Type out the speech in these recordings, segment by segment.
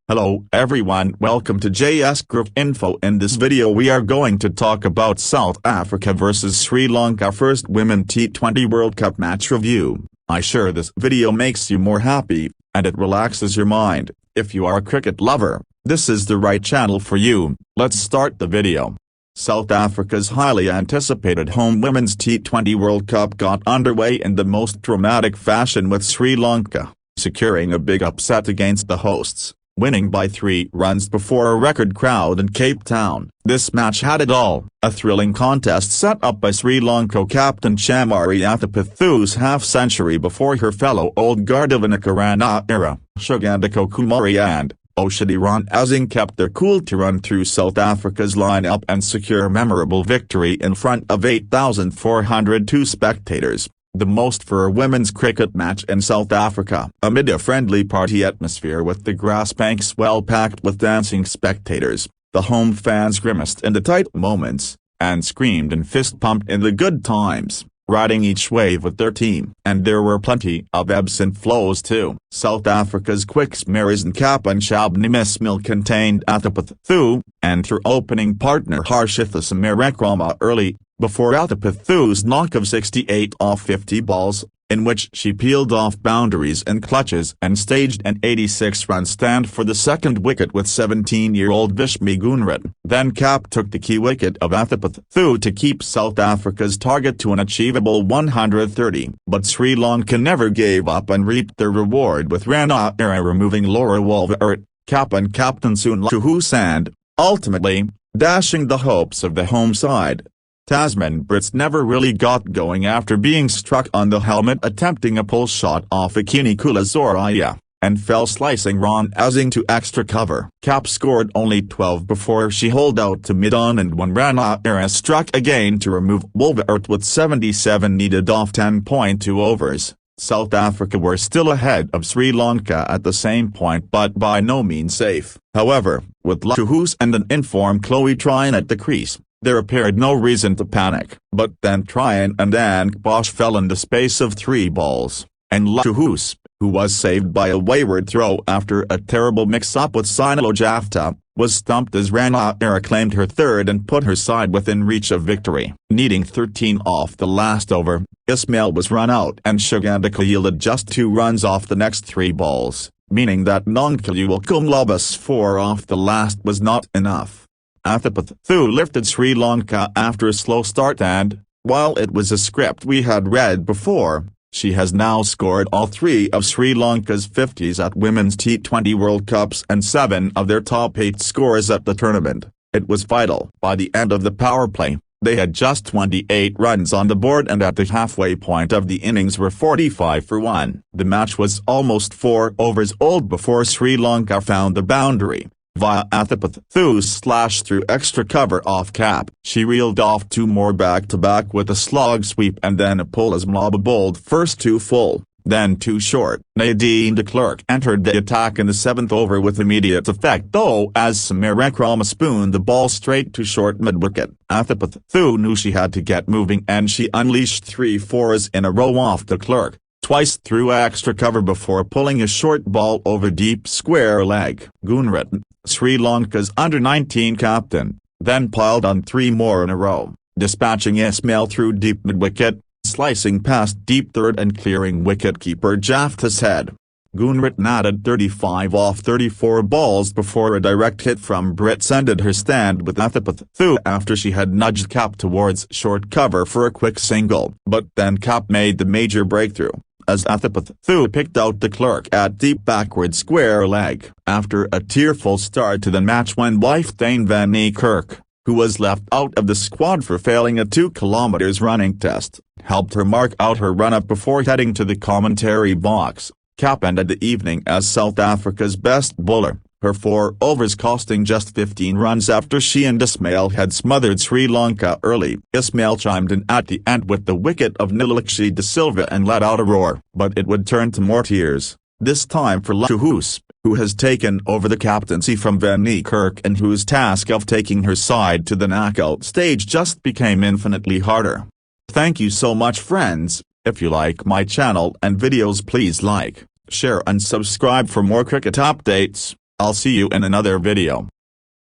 Hello everyone, welcome to JS Group Info. In this video we are going to talk about South Africa vs Sri Lanka first Women T20 World Cup match review. I sure this video makes you more happy, and it relaxes your mind. If you are a cricket lover, this is the right channel for you. Let's start the video. South Africa's highly anticipated home Women's T20 World Cup got underway in the most dramatic fashion with Sri Lanka securing a big upset against the hosts, winning by 3 runs before a record crowd in Cape Town. This match had it all, a thrilling contest set up by Sri Lanka captain Chamari Athapaththu's half-century before her fellow old guard of Inoka Ranaweera, Sugandika Kumari and Oshadi Ranasinghe kept their cool to run through South Africa's lineup and secure a memorable victory in front of 8,402 spectators, the most for a women's cricket match in South Africa. Amid a friendly party atmosphere with the grass banks well packed with dancing spectators, the home fans grimaced in the tight moments, and screamed and fist-pumped in the good times, riding each wave with their team. And there were plenty of ebbs and flows too. South Africa's quicks Marizanne Kapp and Shabnim Ismail contained Athapaththu, and her opening partner Harshitha Samarawickrama early, before Athapaththu's knock of 68 off 50 balls, in which she peeled off boundaries and clutches and staged an 86-run stand for the second wicket with 17-year-old Vishmi Gunaratne. Then Kapp took the key wicket of Athapaththu to keep South Africa's target to an achievable 130. But Sri Lanka never gave up and reaped their reward with Ranaweera removing Laura Wolvaardt, Kapp and captain Sune Luus and, ultimately, dashing the hopes of the home side. Tasman Brits never really got going after being struck on the helmet attempting a pull shot off Inoka Ranaweera, and fell slicing Ranasinghe to extra cover. Kapp scored only 12 before she holed out to mid-on, and when Ranaweera struck again to remove Wolvaardt with 77 needed off 10.2 overs, South Africa were still ahead of Sri Lanka at the same point but by no means safe. However, with Luus and an informed Chloe Tryon at the crease, there appeared no reason to panic. But then Tryon and Bosch fell in the space of 3 balls, and Luus, who was saved by a wayward throw after a terrible mix-up with Sune Luus, was stumped as Ranaweera claimed her third and put her side within reach of victory. Needing 13 off the last over, Ismail was run out and Sugandika yielded just 2 runs off the next 3 balls, meaning that Inoka 4 off the last was not enough. Athapaththu lifted Sri Lanka after a slow start and, while it was a script we had read before, she has now scored all 3 of Sri Lanka's 50s at Women's T20 World Cups and 7 of their top 8 scores at the tournament. It was vital. By the end of the power play, they had just 28 runs on the board and at the halfway point of the innings were 45 for 1. The match was almost 4 overs old before Sri Lanka found the boundary. Via Athapaththu's slash through extra cover off Kapp. She reeled off 2 more back-to-back with a slog sweep and then a pull as Mlaba bowled first 2 full, then 2 short. Nadine de Klerk entered the attack in the 7th over with immediate effect though as Samarawickrama spooned the ball straight to short mid-wicket. Athapaththu knew she had to get moving and she unleashed 3 fours in a row off de Klerk, twice through extra cover before pulling a short ball over deep square leg. Gunaratne, Sri Lanka's under-19 captain, then piled on 3 more in a row, dispatching Ismail through deep mid-wicket, slicing past deep third and clearing wicket-keeper Jafta's head. Gunaratne added 35 off 34 balls before a direct hit from Brits ended her stand with Athapaththu after she had nudged Kapp towards short cover for a quick single. But then Kapp made the major breakthrough, as Athapaththu picked out de Klerk at deep backward square leg. After a tearful start to the match when wife Dane van Niekerk, who was left out of the squad for failing a 2 km running test, helped her mark out her run-up before heading to the commentary box, Kapp ended the evening as South Africa's best bowler, her 4 overs costing just 15 runs after she and Ismail had smothered Sri Lanka early. Ismail chimed in at the end with the wicket of Nilakshi de Silva and let out a roar, but it would turn to more tears, this time for Luus, who has taken over the captaincy from Van Niekerk and whose task of taking her side to the knockout stage just became infinitely harder. Thank you so much friends. If you like my channel and videos please like, share and subscribe for more cricket updates. I'll see you in another video.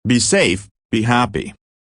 Be safe, be happy.